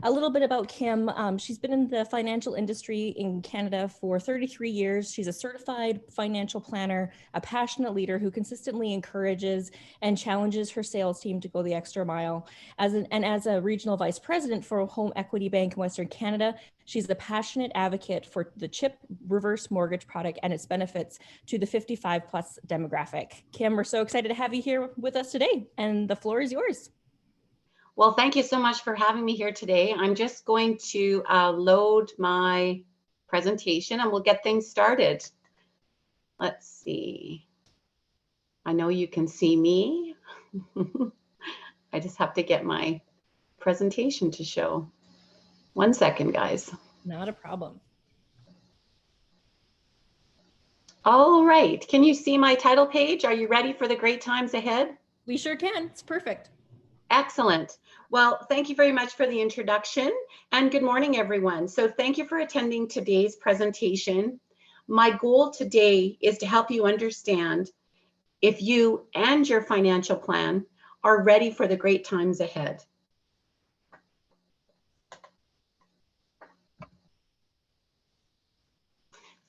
A little bit about Kim. She's been in the financial industry in Canada for 33 years. She's a certified financial planner, a passionate leader who consistently encourages and challenges her sales team to go the extra mile. As a regional vice president for Home Equity Bank in Western Canada, she's a passionate advocate for the CHIP reverse mortgage product and its benefits to the 55 plus demographic. Kim, we're so excited to have you here with us today, and the floor is yours. Well, thank you so much for having me here today. I'm just going to load my presentation and we'll get things started. Let's see. I know you can see me. I just have to get my presentation to show. 1 second, guys. Not a problem. All right. Can you see my title page? Are you ready for the great times ahead? We sure can. It's perfect. Excellent. Well, thank you very much for the introduction, and good morning, everyone. So thank you for attending today's presentation. My goal today is to help you understand if you and your financial plan are ready for the great times ahead.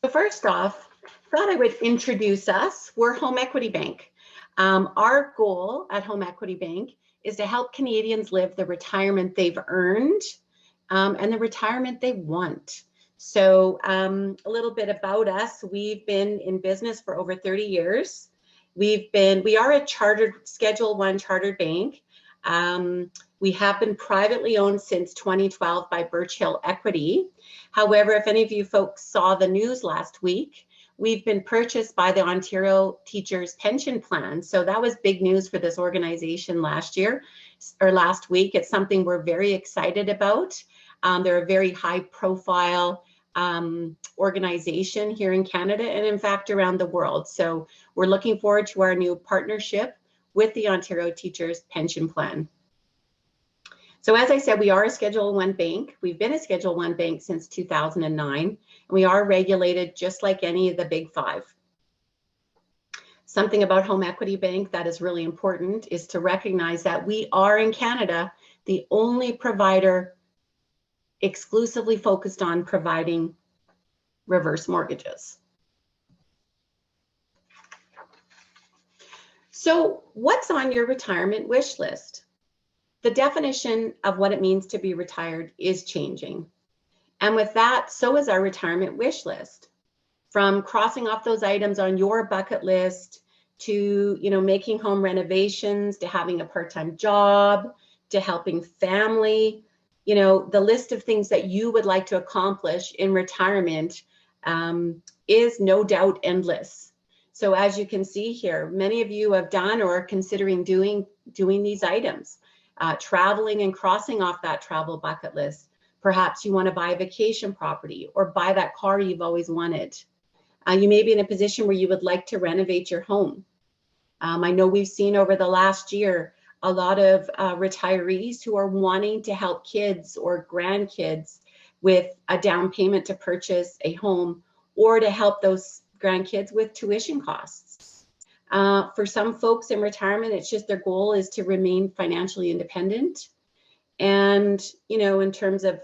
So first off, I thought I would introduce us. We're Home Equity Bank. Our goal at Home Equity Bank is to help Canadians live the retirement they've earned and the retirement they want. So a little bit about us. We've been in business for over 30 years. We are a chartered, Schedule I chartered bank. We have been privately owned since 2012 by Birch Hill Equity. However, if any of you folks saw the news last week, we've been purchased by the Ontario Teachers Pension Plan. So that was big news for this organization last week. It's something we're very excited about. They're a very high profile organization here in Canada and in fact around the world. So we're looking forward to our new partnership with the Ontario Teachers Pension Plan. So as I said, we are a Schedule I bank. We've been a Schedule I bank since 2009, and we are regulated just like any of the big five. Something about Home Equity Bank that is really important is to recognize that we are in Canada the only provider exclusively focused on providing reverse mortgages. So what's on your retirement wish list? The definition of what it means to be retired is changing. And with that, so is our retirement wish list. From crossing off those items on your bucket list to, making home renovations, to having a part-time job, to helping family, the list of things that you would like to accomplish in retirement is no doubt endless. So as you can see here, many of you have done or are considering doing these items. Traveling and crossing off that travel bucket list. Perhaps you want to buy a vacation property or buy that car you've always wanted. You may be in a position where you would like to renovate your home. I know we've seen over the last year a lot of retirees who are wanting to help kids or grandkids with a down payment to purchase a home or to help those grandkids with tuition costs. For some folks in retirement, it's just their goal is to remain financially independent. And, in terms of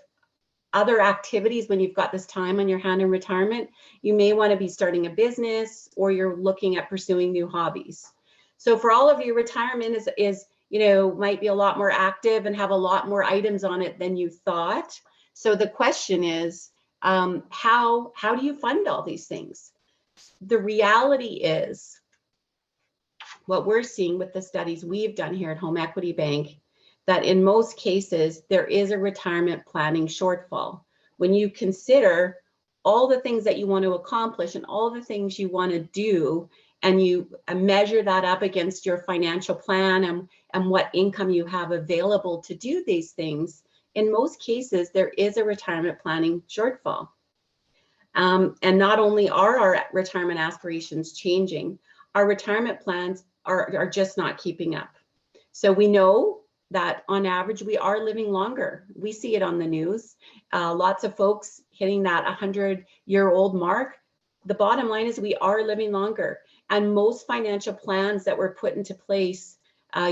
other activities, when you've got this time on your hand in retirement, you may want to be starting a business or you're looking at pursuing new hobbies. So for all of you, retirement is might be a lot more active and have a lot more items on it than you thought. So the question is, how do you fund all these things? The reality is, what we're seeing with the studies we've done here at Home Equity Bank, that in most cases, there is a retirement planning shortfall. When you consider all the things that you want to accomplish and all the things you want to do, and you measure that up against your financial plan and what income you have available to do these things, in most cases, there is a retirement planning shortfall. And not only are our retirement aspirations changing, our retirement plans are just not keeping up. So we know that on average, we are living longer. We see it on the news. Lots of folks hitting that 100-year-old mark. The bottom line is we are living longer. And most financial plans that were put into place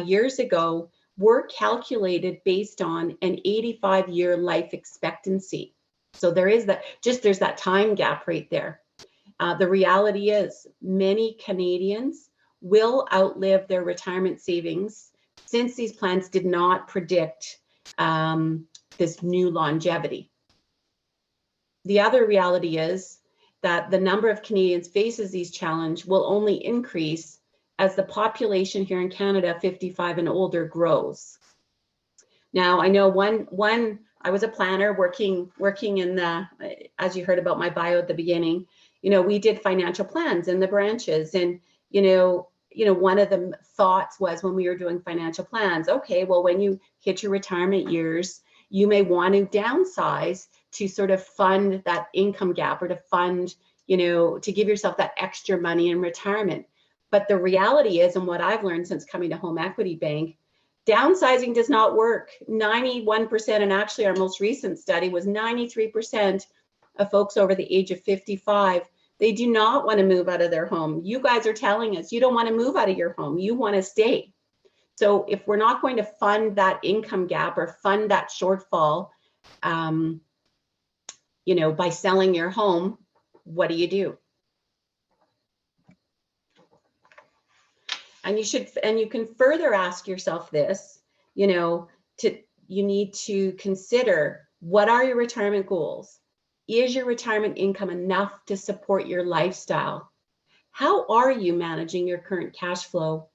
years ago were calculated based on an 85-year life expectancy. So there is that, there's that time gap right there. The reality is many Canadians will outlive their retirement savings since these plans did not predict this new longevity. The other reality is that the number of Canadians faces these challenges will only increase as the population here in Canada, 55 and older, grows. Now, I know I was a planner working in the, as you heard about my bio at the beginning, we did financial plans in the branches. And, one of the thoughts was when we were doing financial plans, okay, well, when you hit your retirement years, you may want to downsize to sort of fund that income gap, or to fund, to give yourself that extra money in retirement. But the reality is, and what I've learned since coming to Home Equity Bank, downsizing does not work. 91%, and actually our most recent study was 93% of folks over the age of 55, they do not want to move out of their home. You guys are telling us you don't want to move out of your home, you want to stay. So if we're not going to fund that income gap or fund that shortfall, by selling your home, what do you do? And you can further ask yourself this, you need to consider, what are your retirement goals? Is your retirement income enough to support your lifestyle? How are you managing your current cash flow?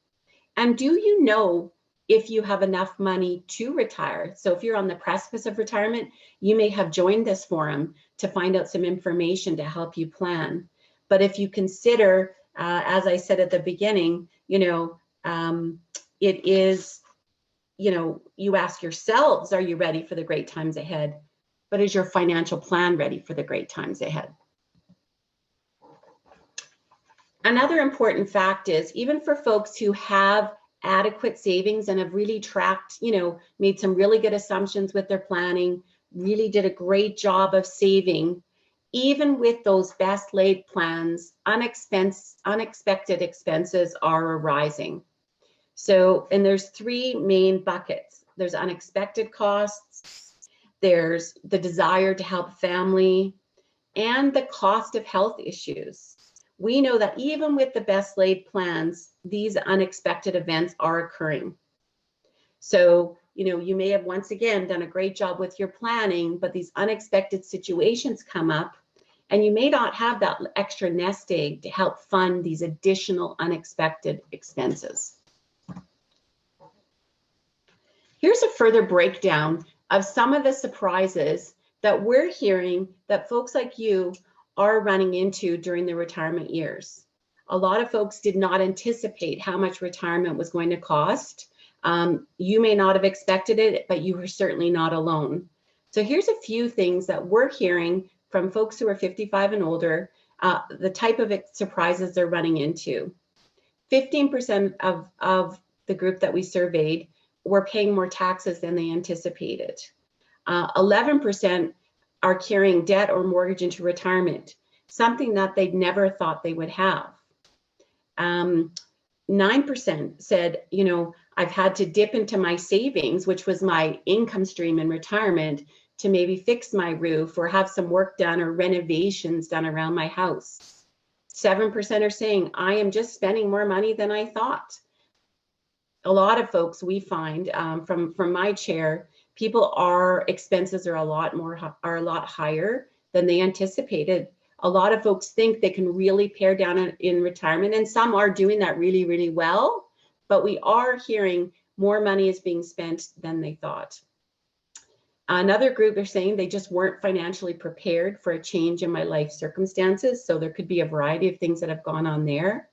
And do you know if you have enough money to retire? So if you're on the precipice of retirement, you may have joined this forum to find out some information to help you plan. But if you consider, as I said at the beginning, it is, you ask yourselves, are you ready for the great times ahead? But is your financial plan ready for the great times ahead? Another important fact is, even for folks who have adequate savings and have really tracked, made some really good assumptions with their planning, really did a great job of saving, even with those best laid plans, unexpected expenses are arising. So, and there's three main buckets. There's unexpected costs, there's the desire to help family, and the cost of health issues. We know that even with the best laid plans, these unexpected events are occurring. So, you may have once again done a great job with your planning, but these unexpected situations come up, and you may not have that extra nest egg to help fund these additional unexpected expenses. Here's a further breakdown of some of the surprises that we're hearing that folks like you are running into during the retirement years. A lot of folks did not anticipate how much retirement was going to cost. You may not have expected it, but you were certainly not alone. So here's a few things that we're hearing from folks who are 55 and older, the type of surprises they're running into. 15% of the group that we surveyed were paying more taxes than they anticipated. 11% are carrying debt or mortgage into retirement, something that they'd never thought they would have. 9% said, I've had to dip into my savings, which was my income stream in retirement, to maybe fix my roof or have some work done or renovations done around my house. 7% are saying, I am just spending more money than I thought. A lot of folks, we find from my chair, expenses are a lot higher than they anticipated. A lot of folks think they can really pare down in retirement, and some are doing that really, really well, but we are hearing more money is being spent than they thought. Another group are saying they just weren't financially prepared for a change in my life circumstances. So there could be a variety of things that have gone on there.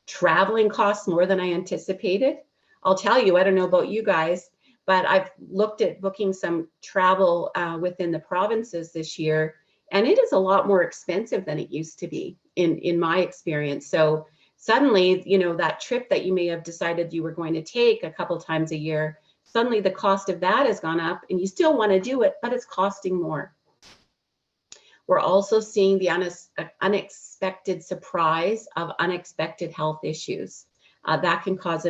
Traveling costs more than I anticipated. I'll tell you, I don't know about you guys, but I've looked at booking some travel within the provinces this year, and it is a lot more expensive than it used to be in my experience. So suddenly, that trip that you may have decided you were going to take a couple times a year, suddenly the cost of that has gone up, and you still want to do it, but it's costing more. We're also seeing the unexpected surprise of unexpected health issues. That can cause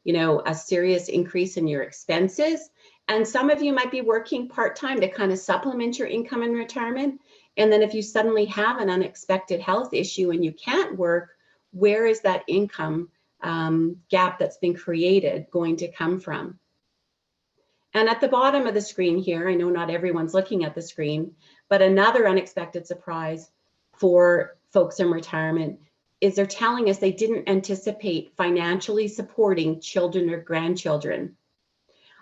a serious increase in your expenses. And some of you might be working part-time to kind of supplement your income in retirement. And then if you suddenly have an unexpected health issue and you can't work, where is that income gap that's been created going to come from? And at the bottom of the screen here, I know not everyone's looking at the screen, but another unexpected surprise for folks in retirement is they're telling us they didn't anticipate financially supporting children or grandchildren.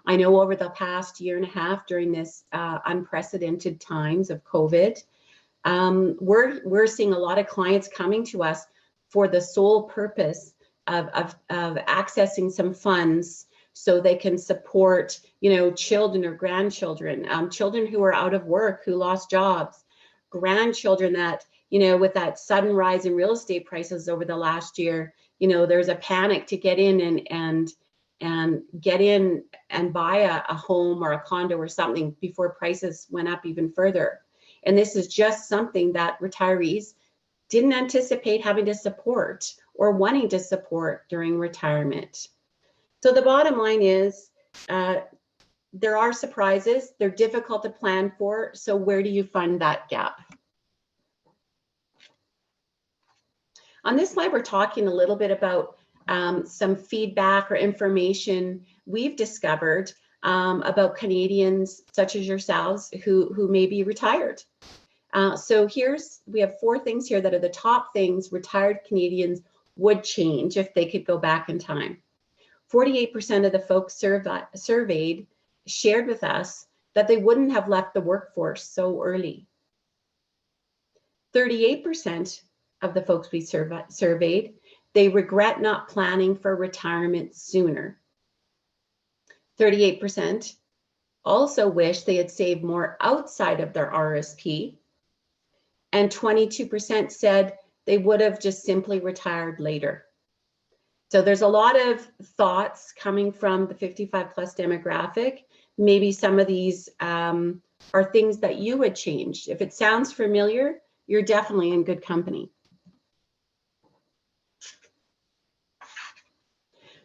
I know over the past year and a half during this unprecedented times of COVID, we're seeing a lot of clients coming to us for the sole purpose of accessing some funds so they can support, children or grandchildren, children who are out of work, who lost jobs, grandchildren that, with that sudden rise in real estate prices over the last year, there's a panic to get in and get in and buy a home or a condo or something before prices went up even further. And this is just something that retirees didn't anticipate having to support or wanting to support during retirement. So the bottom line is there are surprises. They're difficult to plan for. So where do you fund that gap? On this slide, we're talking a little bit about some feedback or information we've discovered about Canadians such as yourselves who may be retired. So we have 4 things here that are the top things retired Canadians would change if they could go back in time. 48% of the folks surveyed shared with us that they wouldn't have left the workforce so early. 38% of the folks we surveyed, they regret not planning for retirement sooner. 38% also wish they had saved more outside of their RSP. And 22% said they would have just simply retired later. So there's a lot of thoughts coming from the 55 plus demographic. Maybe some of these are things that you would change. If it sounds familiar, you're definitely in good company.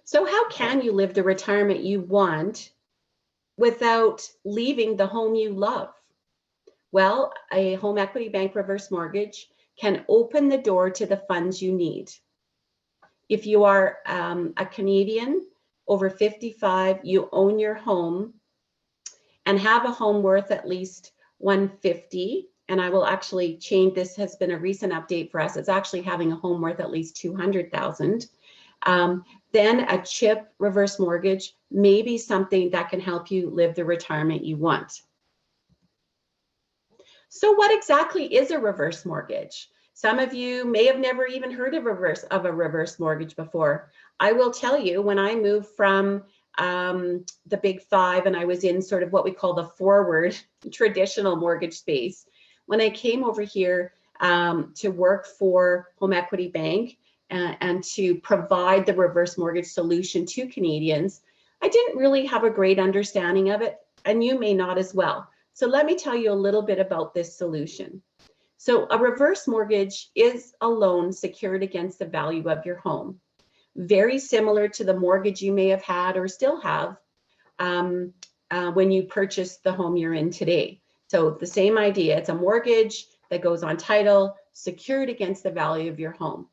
So how can you live the retirement you want without leaving the home you love? Well, a home equity bank reverse mortgage can open the door to the funds you need. If you are a Canadian over 55, you own your home and have a home worth at least $150,000, and I will actually change, this has been a recent update for us, it's actually having a home worth at least $200,000. Then a CHIP reverse mortgage may be something that can help you live the retirement you want. So what exactly is a reverse mortgage? Some of you may have never even heard of a reverse mortgage before. I will tell you, when I moved from the Big Five and I was in sort of what we call the forward traditional mortgage space, when I came over here to work for Home Equity Bank and to provide the reverse mortgage solution to Canadians, I didn't really have a great understanding of it, and you may not as well. So let me tell you a little bit about this solution. So a reverse mortgage is a loan secured against the value of your home, very similar to the mortgage you may have had or still have when you purchased the home you're in today. So the same idea, it's a mortgage that goes on title, secured against the value of your home.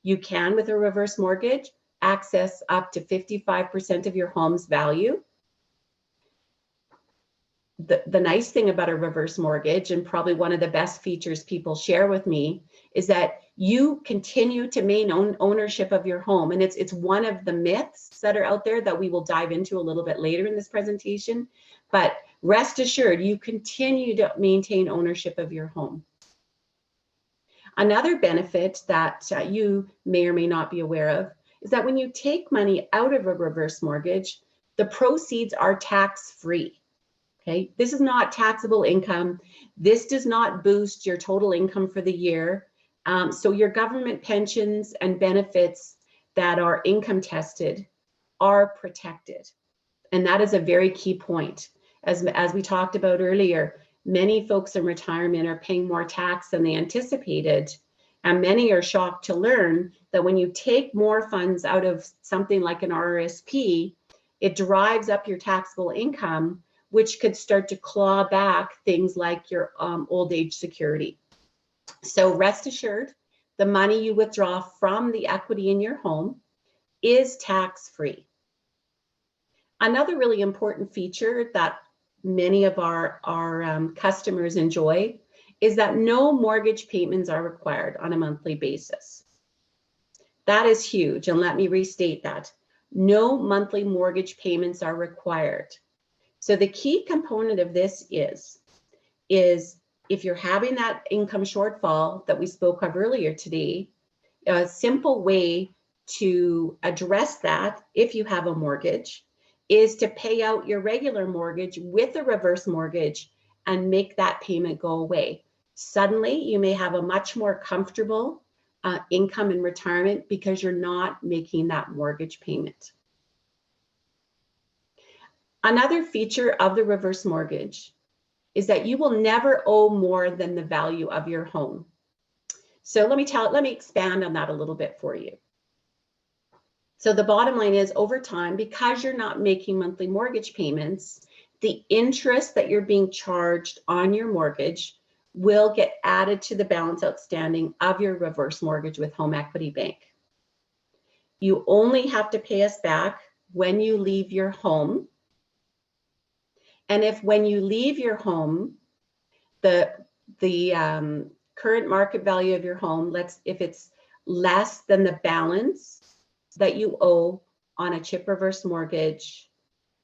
You can, with a reverse mortgage, access up to 55% of your home's value. The nice thing about a reverse mortgage, and probably one of the best features people share with me, is that you continue to maintain ownership of your home. And it's one of the myths that are out there that we will dive into a little bit later in this presentation. But rest assured, you continue to maintain ownership of your home. Another benefit that you may or may not be aware of is that when you take money out of a reverse mortgage, the proceeds are tax-free. Okay, this is not taxable income. This does not boost your total income for the year. So your government pensions and benefits that are income tested are protected. And that is a very key point. As we talked about earlier, many folks in retirement are paying more tax than they anticipated And many are shocked to learn that when you take more funds out of something like an RRSP, it drives up your taxable income, which could start to claw back things like your old age security. So rest assured, the money you withdraw from the equity in your home is tax-free. Another really important feature that many of our customers enjoy is that no mortgage payments are required on a monthly basis. That is huge, and let me restate that. No monthly mortgage payments are required. So the key component of this is if you're having that income shortfall that we spoke of earlier today, a simple way to address that, if you have a mortgage, is to pay out your regular mortgage with a reverse mortgage and make that payment go away. Suddenly, you may have a much more comfortable income in retirement because you're not making that mortgage payment. Another feature of the reverse mortgage is that you will never owe more than the value of your home. So let me expand on that a little bit for you. So the bottom line is, over time, because you're not making monthly mortgage payments, the interest that you're being charged on your mortgage will get added to the balance outstanding of your reverse mortgage with Home Equity Bank. You only have to pay us back when you leave your home. And if when you leave your home, the current market value of your home, if it's less than the balance that you owe on a chip reverse mortgage,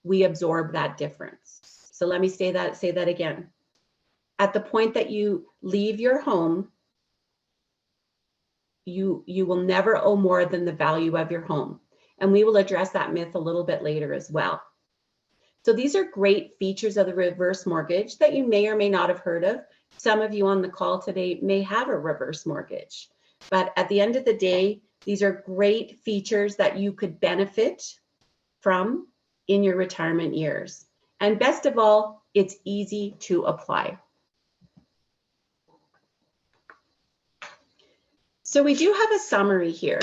we absorb that difference. So let me say that again. At the point that you leave your home, you will never owe more than the value of your home. And we will address that myth a little bit later as well. So these are great features of the reverse mortgage that you may or may not have heard of. Some of you on the call today may have a reverse mortgage, but at the end of the day, these are great features that you could benefit from in your retirement years. And best of all, it's easy to apply. So we do have a summary here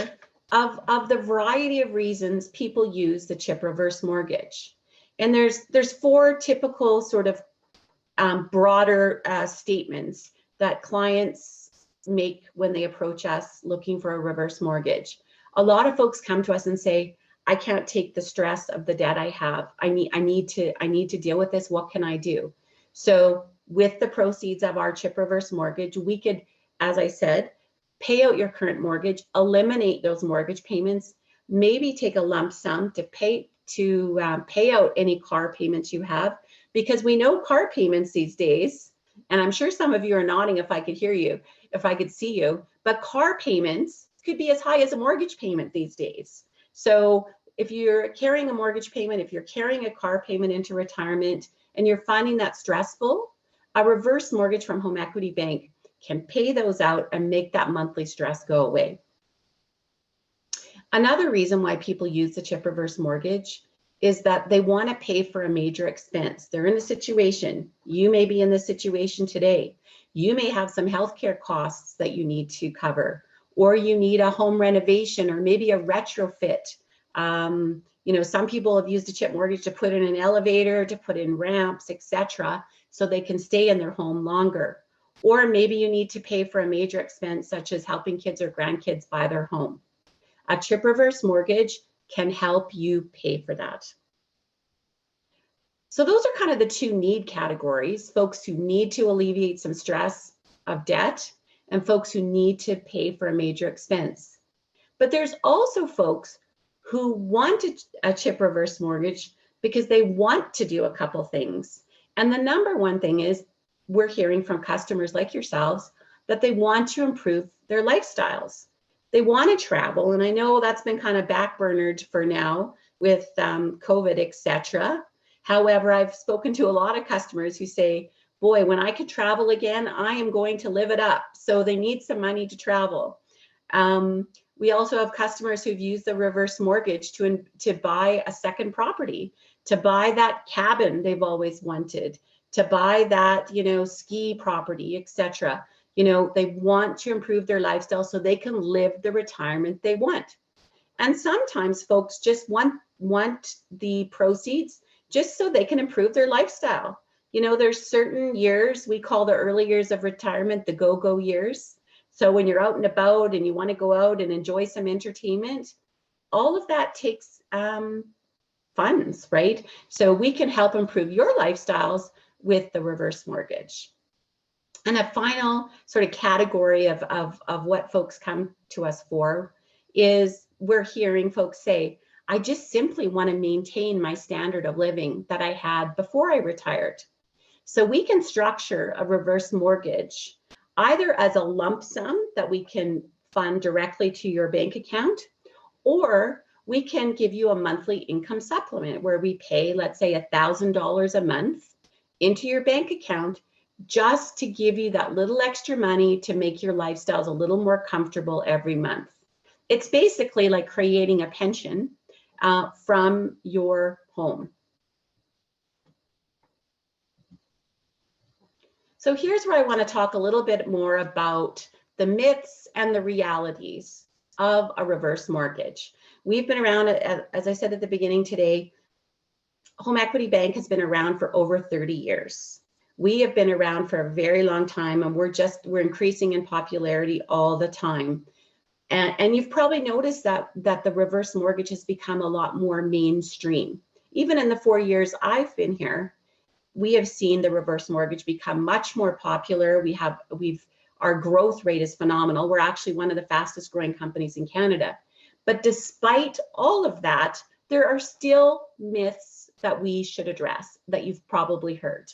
of the variety of reasons people use the chip reverse mortgage. And there's four typical sort of broader statements that clients make when they approach us looking for a reverse mortgage. A lot of folks come to us and say, I can't take the stress of the debt I have. I need to deal with this. What can I do? So with the proceeds of our chip reverse mortgage, we could, as I said, pay out your current mortgage, eliminate those mortgage payments, maybe take a lump sum to pay out any car payments you have, because we know car payments these days, and I'm sure some of you are nodding if I could hear you, if I could see you, but car payments could be as high as a mortgage payment these days. So if you're carrying a mortgage payment, if you're carrying a car payment into retirement and you're finding that stressful, a reverse mortgage from Home Equity Bank can pay those out and make that monthly stress go away. Another reason why people use the chip reverse mortgage is that they want to pay for a major expense. They're in a situation, you may be in this situation today. You may have some healthcare costs that you need to cover, or you need a home renovation or maybe a retrofit. Some people have used a chip mortgage to put in an elevator, to put in ramps, etc., so they can stay in their home longer. Or maybe you need to pay for a major expense such as helping kids or grandkids buy their home. A chip reverse mortgage can help you pay for that. So those are kind of the two need categories: folks who need to alleviate some stress of debt and folks who need to pay for a major expense. But there's also folks who want a chip reverse mortgage because they want to do a couple things. And the number one thing is, we're hearing from customers like yourselves that they want to improve their lifestyles. They want to travel, and I know that's been kind of backburnered for now with COVID, etc. However, I've spoken to a lot of customers who say, boy, when I could travel again, I am going to live it up. So they need some money to travel. We also have customers who've used the reverse mortgage to buy a second property, to buy that cabin they've always wanted, to buy that, ski property, etc. You know, they want to improve their lifestyle so they can live the retirement they want. And sometimes folks just want the proceeds just so they can improve their lifestyle. You know, there's certain years, we call the early years of retirement the go-go years. So when you're out and about and you want to go out and enjoy some entertainment, all of that takes funds, right? So we can help improve your lifestyles with the reverse mortgage. And a final sort of category of what folks come to us for is we're hearing folks say, I just simply want to maintain my standard of living that I had before I retired. So we can structure a reverse mortgage either as a lump sum that we can fund directly to your bank account, or we can give you a monthly income supplement where we pay, let's say, $1,000 a month into your bank account just to give you that little extra money to make your lifestyles a little more comfortable every month. It's basically like creating a pension from your home. So here's where I want to talk a little bit more about the myths and the realities of a reverse mortgage. We've been around, as I said at the beginning today, Home Equity Bank has been around for over 30 years. We have been around for a very long time, and we're increasing in popularity all the time. And you've probably noticed that the reverse mortgage has become a lot more mainstream. Even in the 4 years I've been here, we have seen the reverse mortgage become much more popular. Our growth rate is phenomenal. We're actually one of the fastest growing companies in Canada. But despite all of that, there are still myths that we should address that you've probably heard.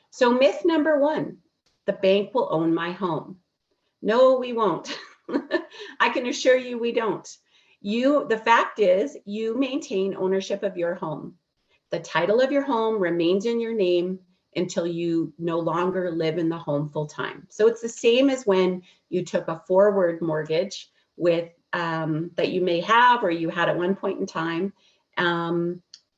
So myth number one, the bank will own my home. No, we won't. I can assure you we don't. The fact is, you maintain ownership of your home. The title of your home remains in your name until you no longer live in the home full time. So it's the same as when you took a forward mortgage with that you may have or you had at one point in time,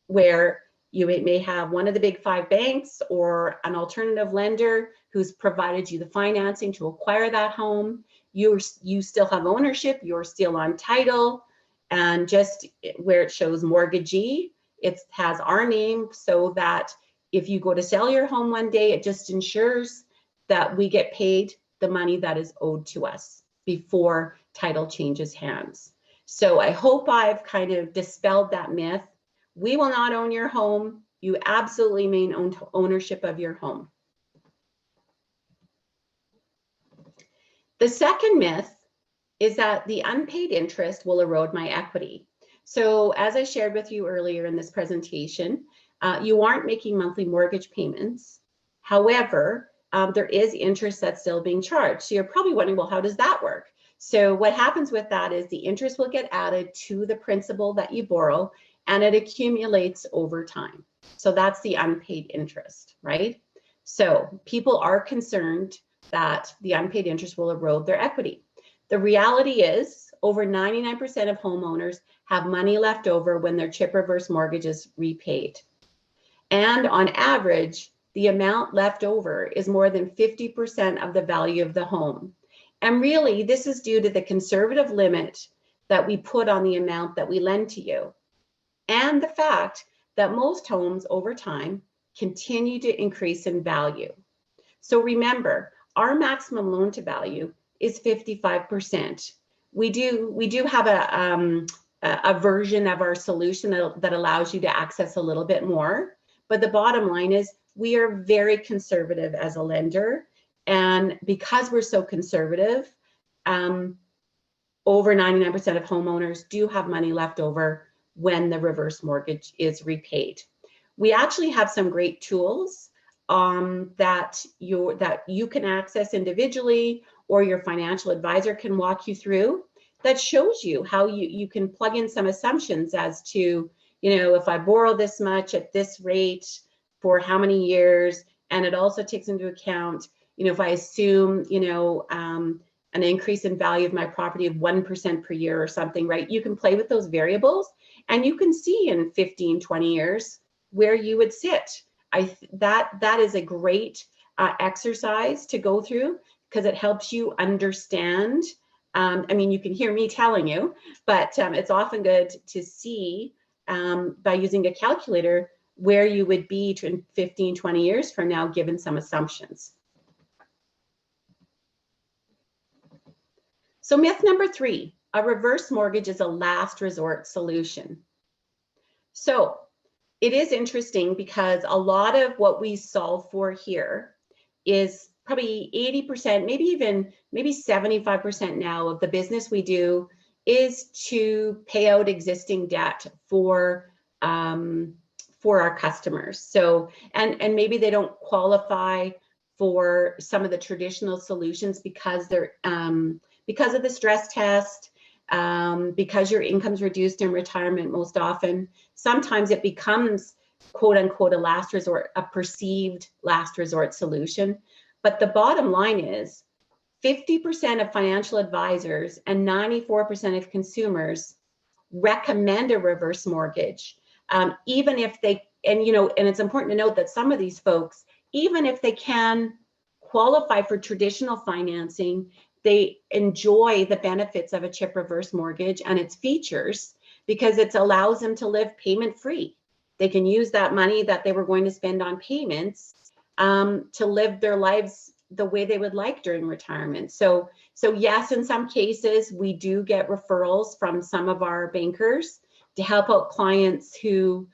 where you may have one of the big 5 banks or an alternative lender who's provided you the financing to acquire that home. You still have ownership, you're still on title, and just where it shows mortgagee, it has our name so that if you go to sell your home one day, it just ensures that we get paid the money that is owed to us before title changes hands. So I hope I've kind of dispelled that myth. We will not own your home. You absolutely maintain ownership of your home. The second myth is that the unpaid interest will erode my equity. So as I shared with you earlier in this presentation, you aren't making monthly mortgage payments. However, there is interest that's still being charged. So you're probably wondering, well, how does that work? So what happens with that is the interest will get added to the principal that you borrow, and it accumulates over time. So that's the unpaid interest, right? So people are concerned that the unpaid interest will erode their equity. The reality is over 99% of homeowners have money left over when their chip reverse mortgage is repaid. And on average, the amount left over is more than 50% of the value of the home. And really, this is due to the conservative limit that we put on the amount that we lend to you, and the fact that most homes over time continue to increase in value. So remember, our maximum loan to value is 55%. We do have a version of our solution that allows you to access a little bit more, but the bottom line is we are very conservative as a lender, and because we're so conservative, over 99% of homeowners do have money left over when the reverse mortgage is repaid. We actually have some great tools that you can access individually, or your financial advisor can walk you through, that shows you how you can plug in some assumptions as to, if I borrow this much at this rate for how many years, and it also takes into account, if I assume, an increase in value of my property of 1% per year or something, right? You can play with those variables, and you can see in 15, 20 years where you would sit. That is a great exercise to go through, because it helps you understand. I mean, you can hear me telling you, but it's often good to see by using a calculator where you would be in 15, 20 years from now, given some assumptions. So myth number 3, a reverse mortgage is a last resort solution. So it is interesting because a lot of what we solve for here is probably 80%, maybe 75% now of the business we do is to pay out existing debt for our customers. So, and maybe they don't qualify for some of the traditional solutions because they're because of the stress test, because your income's reduced in retirement most often. Sometimes it becomes quote unquote a last resort, a perceived last resort solution. But the bottom line is 50% of financial advisors and 94% of consumers recommend a reverse mortgage, even if they, and it's important to note that some of these folks, even if they can qualify for traditional financing, they enjoy the benefits of a CHIP reverse mortgage and its features because it allows them to live payment free. They can use that money that they were going to spend on payments to live their lives the way they would like during retirement. So yes, in some cases, we do get referrals from some of our bankers to help out clients who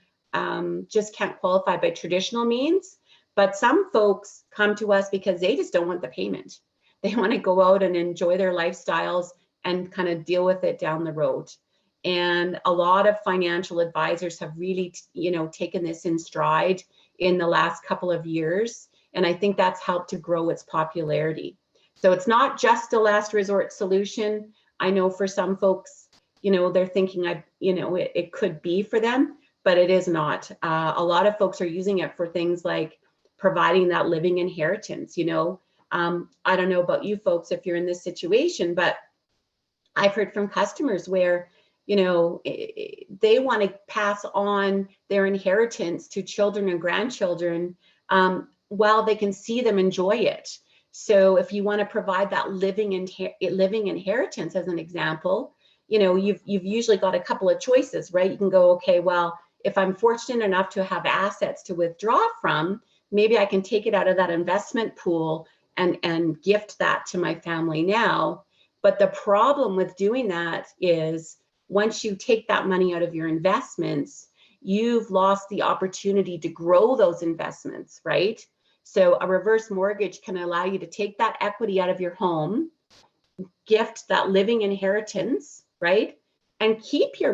just can't qualify by traditional means. But some folks come to us because they just don't want the payment. They want to go out and enjoy their lifestyles and kind of deal with it down the road. And a lot of financial advisors have really, taken this in stride in the last couple of years. And I think that's helped to grow its popularity. So it's not just a last resort solution. I know for some folks, they're thinking, it could be for them, but it is not. A lot of folks are using it for things like providing that living inheritance. I don't know about you folks if you're in this situation, but I've heard from customers where, they want to pass on their inheritance to children and grandchildren while they can see them enjoy it. So if you want to provide that living inheritance as an example, you've usually got a couple of choices, right? You can go, okay, well, if I'm fortunate enough to have assets to withdraw from, maybe I can take it out of that investment pool and gift that to my family now. But the problem with doing that is once you take that money out of your investments, you've lost the opportunity to grow those investments, right? So a reverse mortgage can allow you to take that equity out of your home, gift that living inheritance, right? And keep your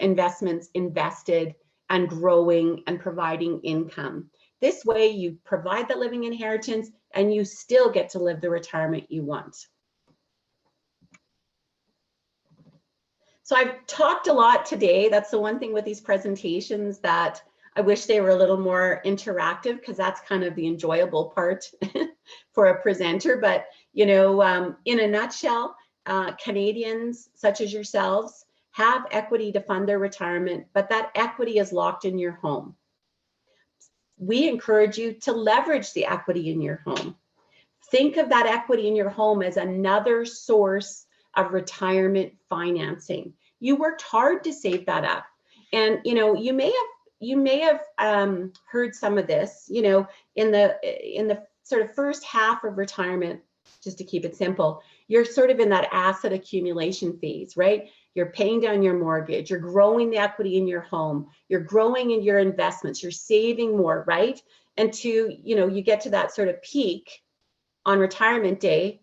investments invested and growing and providing income. This way you provide the living inheritance and you still get to live the retirement you want. So I've talked a lot today. That's the one thing with these presentations that I wish they were a little more interactive, because that's kind of the enjoyable part for a presenter. But, in a nutshell, Canadians such as yourselves have equity to fund their retirement, but that equity is locked in your home. We encourage you to leverage the equity in your home. Think of that equity in your home as another source of retirement financing. You worked hard to save that up. And, you may have heard some of this, in the sort of first half of retirement, just to keep it simple, you're sort of in that asset accumulation phase, right? You're paying down your mortgage, you're growing the equity in your home, you're growing in your investments, you're saving more, right? And you get to that sort of peak on retirement day.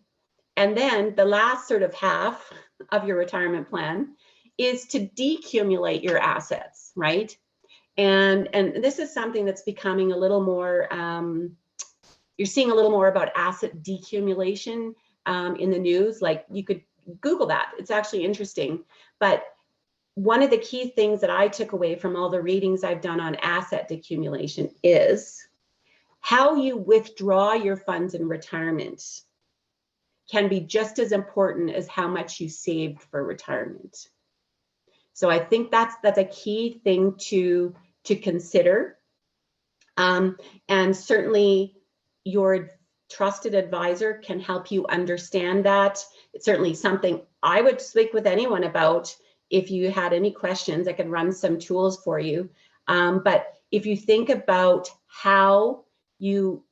And then the last sort of half of your retirement plan is to decumulate your assets, right? And this is something that's becoming a little more, you're seeing a little more about asset decumulation in the news. Like, you could Google that. It's actually interesting. But one of the key things that I took away from all the readings I've done on asset decumulation is how you withdraw your funds in retirement can be just as important as how much you saved for retirement. So I think that's a key thing to consider. And certainly your trusted advisor can help you understand that. It's certainly something I would speak with anyone about. If you had any questions, I could run some tools for you. But if you think about how you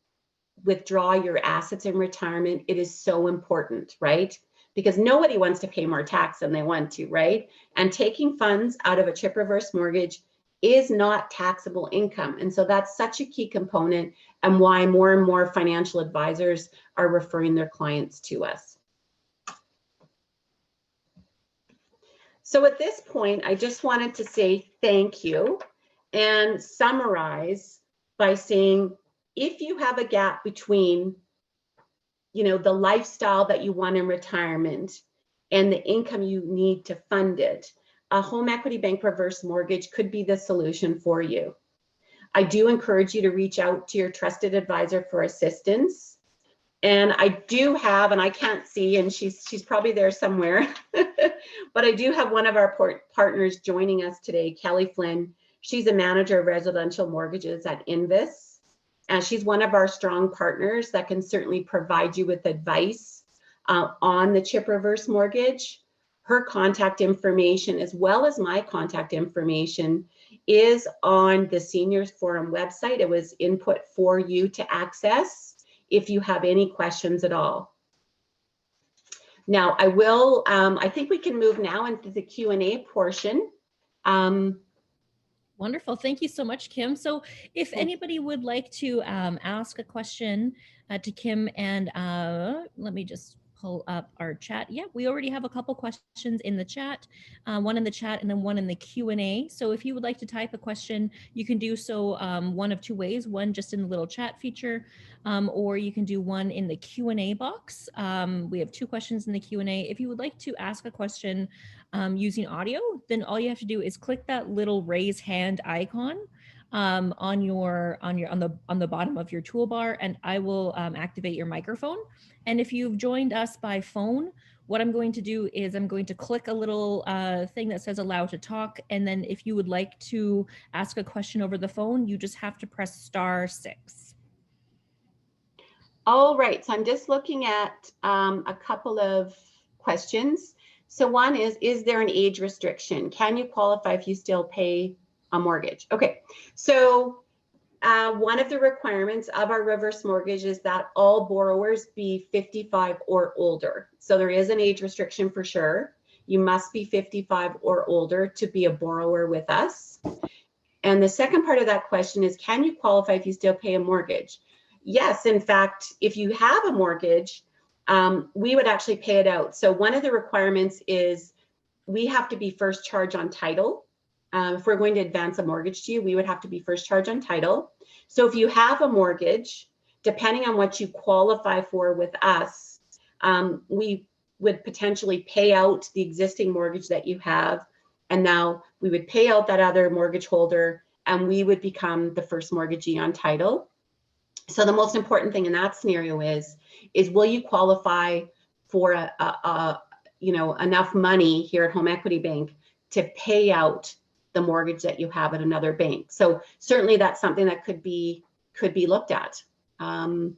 withdraw your assets in retirement, it is so important, right? Because nobody wants to pay more tax than they want to, right? And taking funds out of a chip reverse mortgage is not taxable income. And so that's such a key component, and why more and more financial advisors are referring their clients to us. So at this point, I just wanted to say thank you and summarize by saying, if you have a gap between, you know, the lifestyle that you want in retirement and the income you need to fund it, a home equity bank reverse mortgage could be the solution for you. I do encourage you to reach out to your trusted advisor for assistance. And I do have, and I can't see, and she's probably there somewhere, but I do have one of our partners joining us today, Kelly Flynn. She's a manager of residential mortgages at Invis. And she's one of our strong partners that can certainly provide you with advice on the chip reverse mortgage. Her contact information, as well as my contact information, is on the Seniors Forum website. It was input for you to access if you have any questions at all. Now, I think we can move now into the Q&A portion. Wonderful. Thank you so much, Kim. So if anybody would like to ask a question to Kim, and let me just pull up our chat. Yeah, we already have a couple questions in the chat, one in the chat and then one in the Q&A. So if you would like to type a question, you can do so one of two ways, one just in the little chat feature, or you can do one in the Q&A box. We have two questions in the Q&A. If you would like to ask a question using audio, then all you have to do is click that little raise hand icon on the bottom of your toolbar, and I will activate your microphone. And if you've joined us by phone, what I'm going to do is I'm going to click a little thing that says allow to talk, and then if you would like to ask a question over the phone, you just have to press *6. All right, so I'm just looking at a couple of questions. So one is there an age restriction? Can you qualify if you still pay a mortgage? Okay, so one of the requirements of our reverse mortgage is that all borrowers be 55 or older. So there is an age restriction for sure. You must be 55 or older to be a borrower with us. And the second part of that question is, can you qualify if you still pay a mortgage? Yes, in fact, if you have a mortgage, we would actually pay it out. So one of the requirements is we have to be first charge on title. If we're going to advance a mortgage to you, we would have to be first charge on title. So if you have a mortgage, depending on what you qualify for with us, we would potentially pay out the existing mortgage that you have. And now we would pay out that other mortgage holder, and we would become the first mortgagee on title. So the most important thing in that scenario is will you qualify for enough money here at Home Equity Bank to pay out the mortgage that you have at another bank? So certainly that's something that could be looked at. I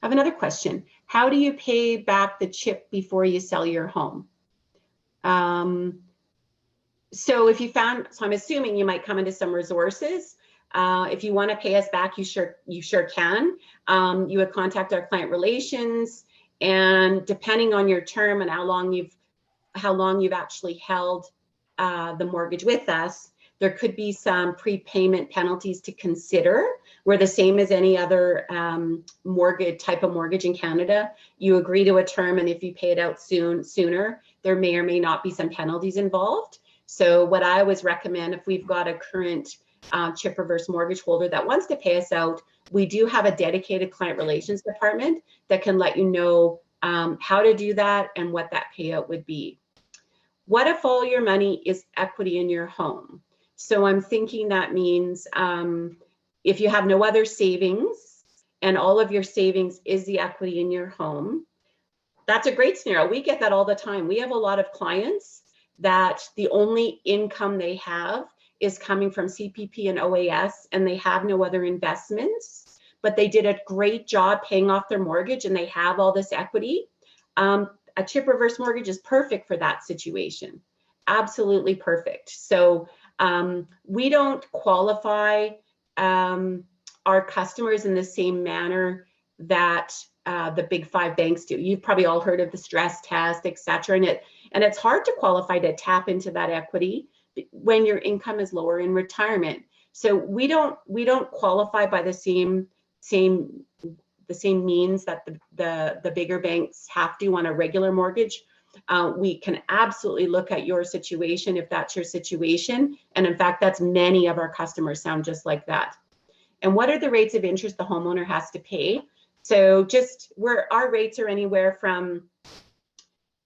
have another question. How do you pay back the chip before you sell your home? So I'm assuming you might come into some resources. If you want to pay us back, you sure can. You would contact our client relations, and depending on your term and how long you've actually held the mortgage with us, there could be some prepayment penalties to consider. We're the same as any other type of mortgage in Canada. You agree to a term, and if you pay it out sooner, there may or may not be some penalties involved. So what I always recommend, if we've got a current chip reverse mortgage holder that wants to pay us out, we do have a dedicated client relations department that can let you know how to do that and what that payout would be. What if all your money is equity in your home? So I'm thinking that means if you have no other savings and all of your savings is the equity in your home, that's a great scenario. We get that all the time. We have a lot of clients that the only income they have is coming from CPP and OAS, and they have no other investments, but they did a great job paying off their mortgage and they have all this equity. A chip reverse mortgage is perfect for that situation. Absolutely perfect. So we don't qualify our customers in the same manner that the big five banks do. You've probably all heard of the stress test, et cetera. And it's hard to qualify to tap into that equity when your income is lower in retirement. So we don't qualify by the same means that the bigger banks have to on a regular mortgage. We can absolutely look at your situation if that's your situation. And in fact, that's many of our customers sound just like that. And what are the rates of interest the homeowner has to pay? So just where our rates are anywhere from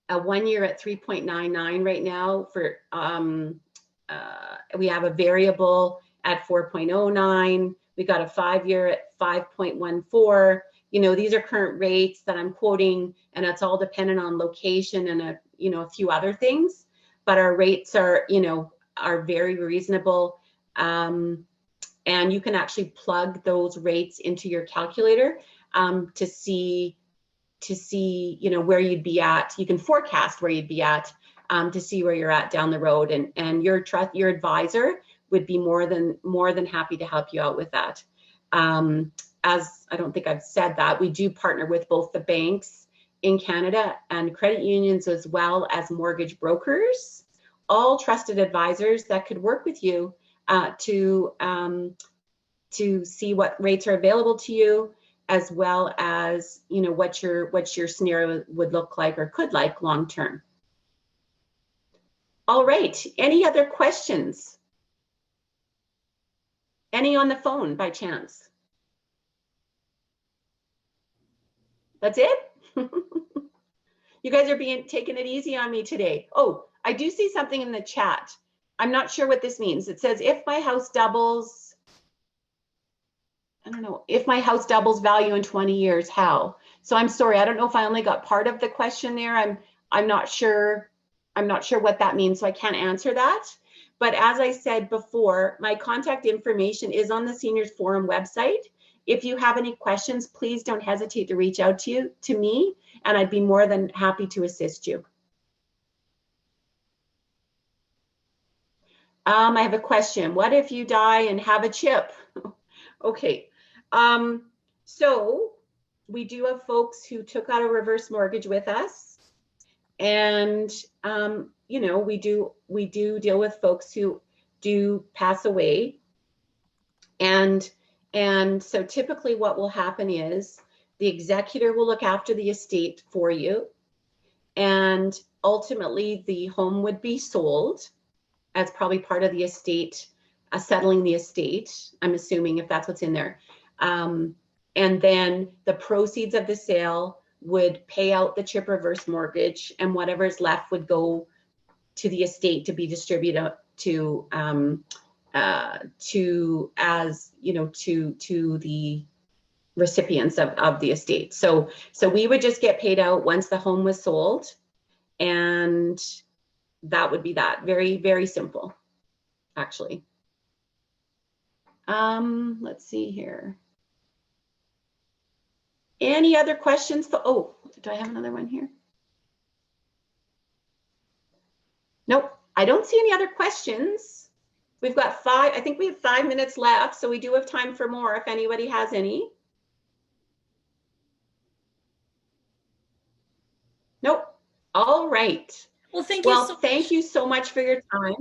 a 1 year at 3.99 right now for, we have a variable at 4.09. We got a 5 year at 5.14. You know, these are current rates that I'm quoting, and it's all dependent on location and a few other things. But our rates are, are very reasonable. And you can actually plug those rates into your calculator to see, where you'd be at. You can forecast where you'd be at to see where you're at down the road, and your advisor would be more than happy to help you out with that. As I don't think I've said that, we do partner with both the banks in Canada and credit unions, as well as mortgage brokers, all trusted advisors that could work with you to see what rates are available to you, as well as what your scenario would look like or could like long term. All right, any other questions? Any on the phone by chance? That's it? You guys are taking it easy on me today. Oh, I do see something in the chat. I'm not sure what this means. It says, if my house doubles, I don't know, if my house doubles value in 20 years, how? So I'm sorry, I don't know if I only got part of the question there. I'm not sure. I'm not sure what that means, so I can't answer that. But as I said before, my contact information is on the Seniors Forum website. If you have any questions, please don't hesitate to reach out to me, and I'd be more than happy to assist you. I have a question. What if you die and have a chip? Okay. So we do have folks who took out a reverse mortgage with us, and we do deal with folks who do pass away, and so typically what will happen is the executor will look after the estate for you, and ultimately the home would be sold as probably part of the estate, settling the estate, I'm assuming, if that's what's in there. And then the proceeds of the sale would pay out the chip reverse mortgage, and whatever's left would go to the estate to be distributed to the recipients of the estate. So we would just get paid out once the home was sold, and that would be that. Very, very simple, actually. Let's see here. Any other questions? Oh, do I have another one here? Nope, I don't see any other questions. We've got I think we have 5 minutes left, so we do have time for more if anybody has any. Nope. All right. Well, thank you so much for your time.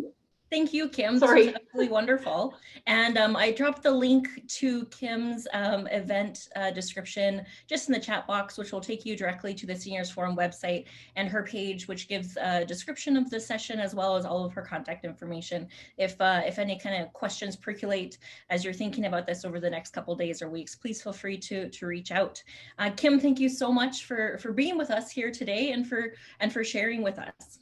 Thank you, Kim. Sorry. This was absolutely wonderful. And I dropped the link to Kim's event description just in the chat box, which will take you directly to the Seniors Forum website and her page, which gives a description of the session as well as all of her contact information. If any kind of questions percolate as you're thinking about this over the next couple of days or weeks, please feel free to reach out. Kim, thank you so much for being with us here today and for sharing with us.